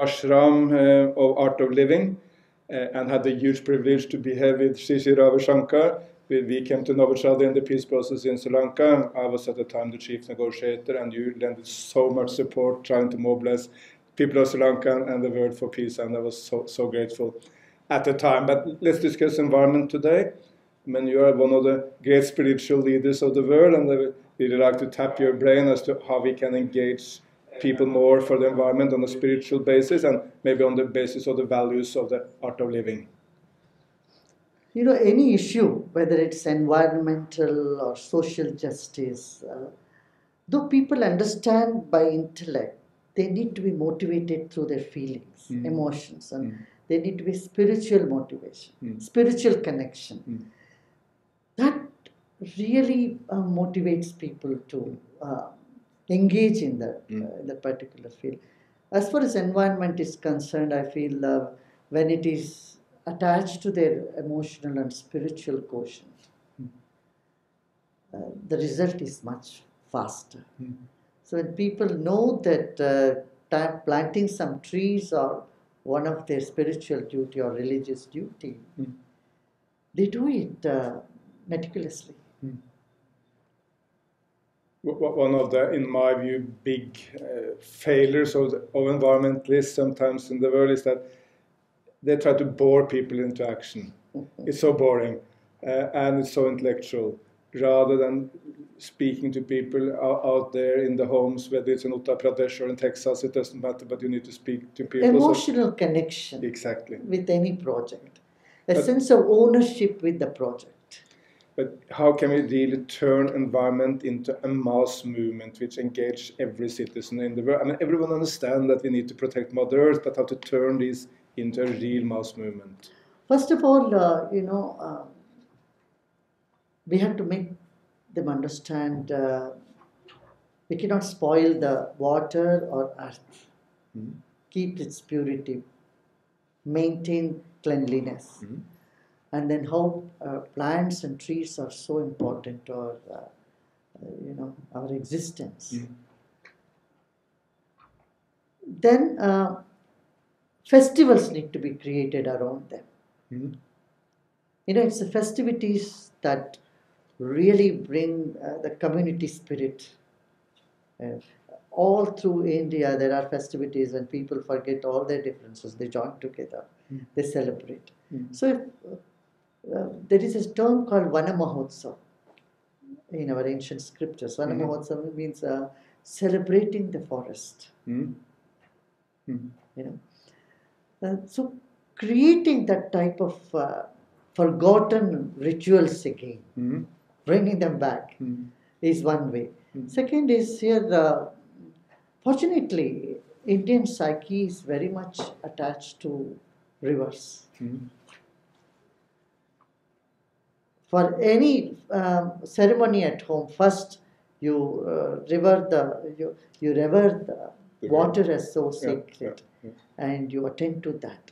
ashram of Art of Living and had the huge privilege to be here with Sri Ravi Shankar. We came to know each other in the peace process in Sri Lanka. I was at the time the chief negotiator, and you lended so much support trying to mobilize people of Sri Lanka and the world for peace, and I was so grateful at the time. But let's discuss environment today. I mean, you are one of the great spiritual leaders of the world, and I would really like to tap your brain as to how we can engage people more for the environment on a spiritual basis and maybe on the basis of the values of the art of living. You know, any issue, whether it's environmental or social justice, though people understand by intellect, they need to be motivated through their feelings, emotions, and they need to be spiritual motivation, spiritual connection. That really motivates people to engage in that particular field. As far as environment is concerned, I feel when it is attached to their emotional and spiritual quotient, the result is much faster. So when people know that planting some trees are one of their spiritual duty or religious duty, they do it meticulously. One of the, in my view, big failures of environmentalists sometimes in the world is that they try to bore people into action. It's so boring and it's so intellectual, rather than speaking to people out there in the homes, whether it's in Uttar Pradesh or in Texas, it doesn't matter, but you need to speak to people. Emotional connection. Exactly. With any project. A sense of ownership with the project. But how can we really turn environment into a mass movement which engage every citizen in the world? I mean, everyone understands that we need to protect Mother Earth, but how to turn this into a real mass movement? First of all, we have to make them understand we cannot spoil the water or earth. Keep its purity, maintain cleanliness, and then how plants and trees are so important to our existence. Then festivals need to be created around them. You know, it's the festivities that really bring the community spirit. All through India, there are festivities when people forget all their differences. They join together, they celebrate. So there is a term called Vana Mahotsav in our ancient scriptures. Vana Mahotsav means celebrating the forest. You know, so creating that type of forgotten rituals again, bringing them back is one way. Second is here, fortunately, Indian psyche is very much attached to rivers. For any ceremony at home, first you you revere the water as so sacred, and you attend to that.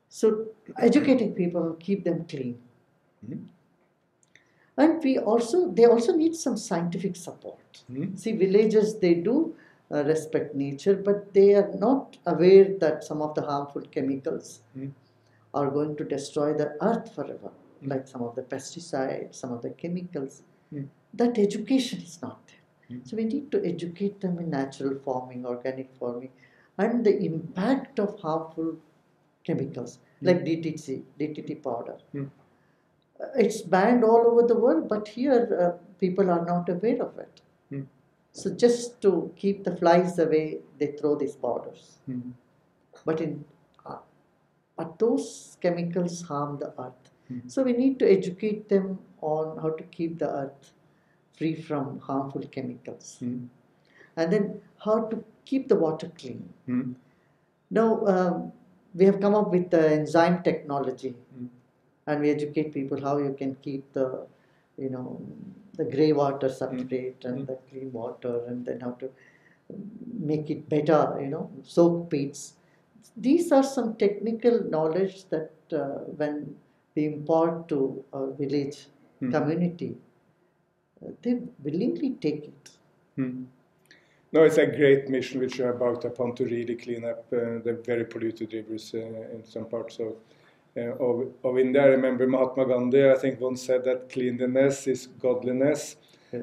So educating people, keep them clean. And they also need some scientific support. See, villages, they do respect nature, but they are not aware that some of the harmful chemicals are going to destroy the earth forever, like some of the pesticides, some of the chemicals. That education is not there. So we need to educate them in natural farming, organic farming, and the impact of harmful chemicals like DDT powder. It's banned all over the world, but here people are not aware of it. So just to keep the flies away, they throw these powders. But those chemicals harm the earth. So we need to educate them on how to keep the earth free from harmful chemicals. And then how to keep the water clean. Now, we have come up with the enzyme technology. And we educate people how you can keep the grey water separate and the clean water, and then how to make it better, soak pits. These are some technical knowledge that when we impart to our village community, they willingly take it. No, it's a great mission which you have embarked upon to really clean up the very polluted rivers in some parts of India. I remember Mahatma Gandhi, I think, once said that cleanliness is godliness.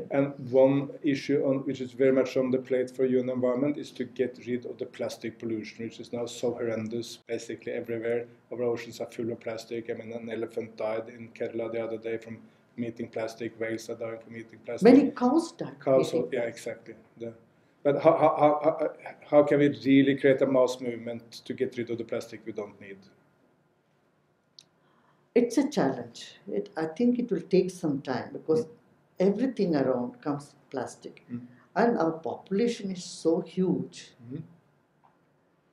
And one issue which is very much on the plate for you and the environment is to get rid of the plastic pollution, which is now so horrendous. Basically everywhere our oceans are full of plastic. I mean, an elephant died in Kerala the other day from eating plastic. Whales are dying from eating plastic. Many cows die. Cows, yeah, exactly. But how can we really create a mass movement to get rid of the plastic we don't need? It's a challenge. I think it will take some time because everything around comes plastic. And our population is so huge.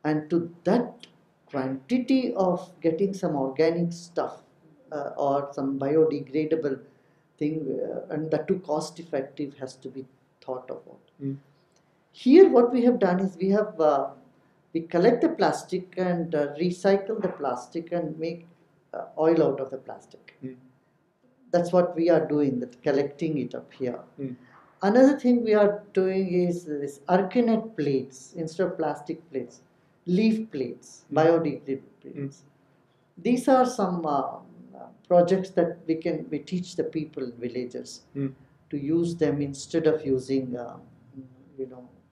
And to that quantity of getting some organic stuff or some biodegradable thing, and that too cost effective, has to be thought about. Here what we have done is we collect the plastic and recycle the plastic and make oil out of the plastic. That's what we are doing, that collecting it up here. Another thing we are doing is this arcanite plates instead of plastic plates, leaf plates, biodegradable plates. These are some projects that we teach the people, villagers, to use them instead of using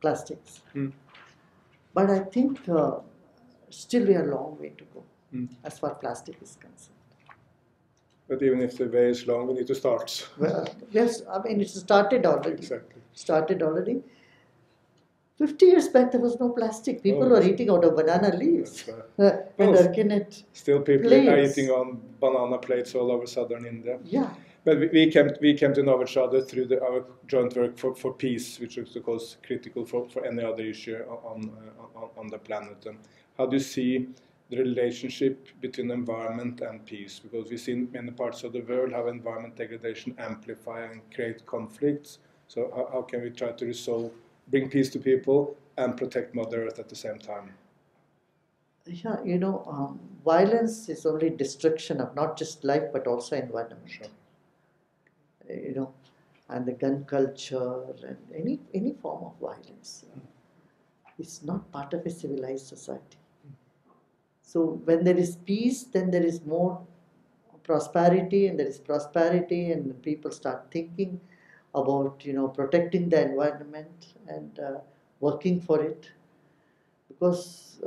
plastics. But I think still we are a long way to go as far as plastic is concerned. But even if the way is long, we need to start. Well, yes, I mean, it started already. Exactly. Started already. 50 years back, there was no plastic. People were eating out of banana leaves. And arcanite still people plates. are eating on banana plates all over southern India. Yeah. But we came to know each other through our joint work for peace, which is of course critical for any other issue on the planet. And how do you see the relationship between environment and peace? Because we see in many parts of the world how environment degradation amplify and create conflicts. So how can we try to bring peace to people and protect Mother Earth at the same time? Yeah, violence is only destruction of not just life but also environment. Sure. And the gun culture and any form of violence is not part of a civilized society. So when there is peace, then there is more prosperity, and there is prosperity, and people start thinking about protecting the environment and working for it. Because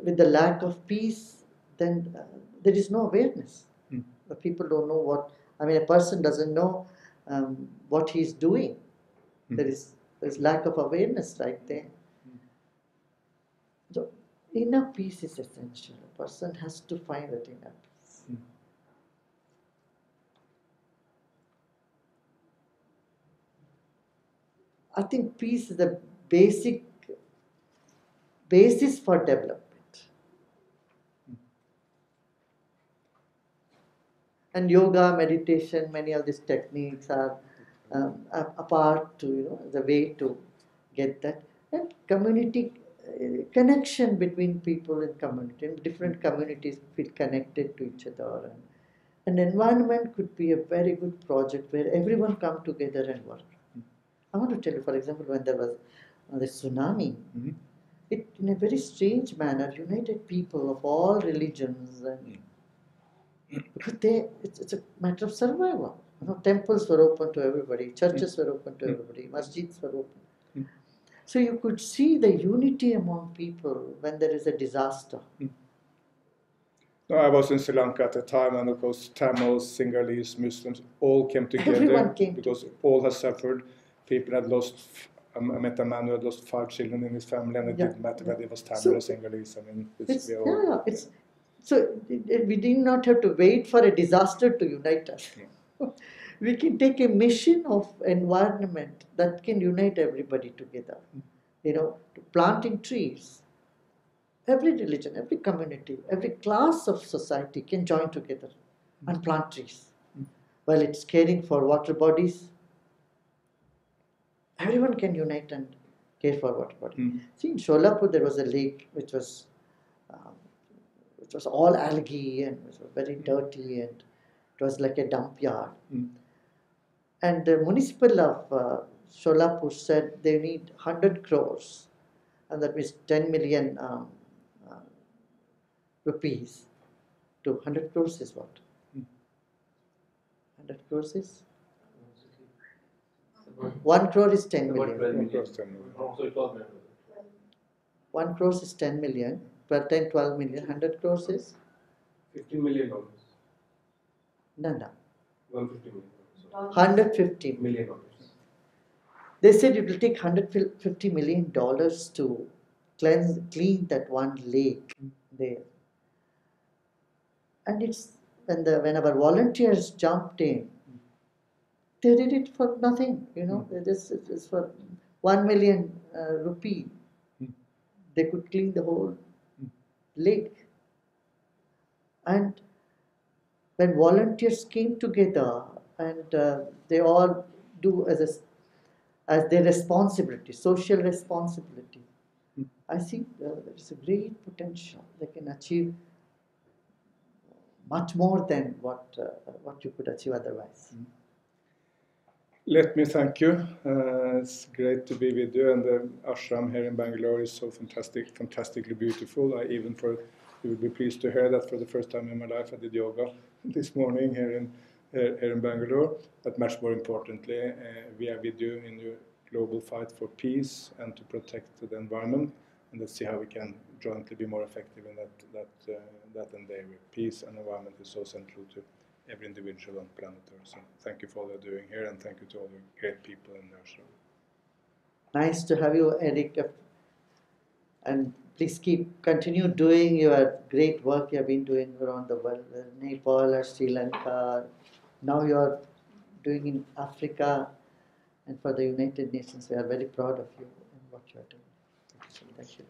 with the lack of peace, then there is no awareness. The people don't know a person doesn't know what he's doing. There's lack of awareness right there. So inner peace is essential. A person has to find that inner peace. I think peace is the basis for development. And yoga, meditation, many of these techniques are a part to the way to get that. And community connection between people in community, and different communities feel connected to each other. And environment could be a very good project where everyone come together and work. I want to tell you, for example, when there was the tsunami, it in a very strange manner united people of all religions, and because it's a matter of survival. Temples were open to everybody, churches were open to everybody, masjids were open. So you could see the unity among people when there is a disaster. No, I was in Sri Lanka at the time, and of course Tamils, Sinhalese, Muslims all came together. Everyone came because all had suffered. People had lost. I met a man who had lost 5 children in his family, and it didn't matter whether it was Tamil or Sinhalese. I mean, we did not have to wait for a disaster to unite us. We can take a mission of environment that can unite everybody together. Planting trees. Every religion, every community, every class of society can join together and plant trees. While it's caring for water bodies, everyone can unite and care for water bodies. See, in Sholapur there was a lake which was all algae and it was very dirty, and it was like a dump yard. And the municipal of Sholapur said they need 100 crores, and that means 10 million rupees. To 100 crores is what? 100 crores is? 1 crore is 10 million. 1 crore is 10 million, per 10, 12 million. 100 crores is? $50 million. No. 150 million. $150 million. They said it will take $150 million to clean that one lake there. And it's when our volunteers jumped in, they did it for nothing, This is for 1 million rupee. They could clean the whole lake. And when volunteers came together and they all do as their responsibility, social responsibility, I think there is a great potential. They can achieve much more than what you could achieve otherwise. Let me thank you. It's great to be with you, and the ashram here in Bangalore is so fantastically beautiful. You will be pleased to hear that for the first time in my life I did yoga this morning here in Bangalore. But much more importantly, we are with you in your global fight for peace and to protect the environment, and let's see how we can jointly be more effective in that endeavor. Peace and environment is so central to every individual on planet Earth. So thank you for all you're doing here, and thank you to all the great people in the ashram. Nice to have you, Erik, and please continue doing your great work you have been doing around the world, Nepal or Sri Lanka. Now you are doing in Africa, and for the United Nations. We are very proud of you and what you are doing. Thank you so much. Thank you.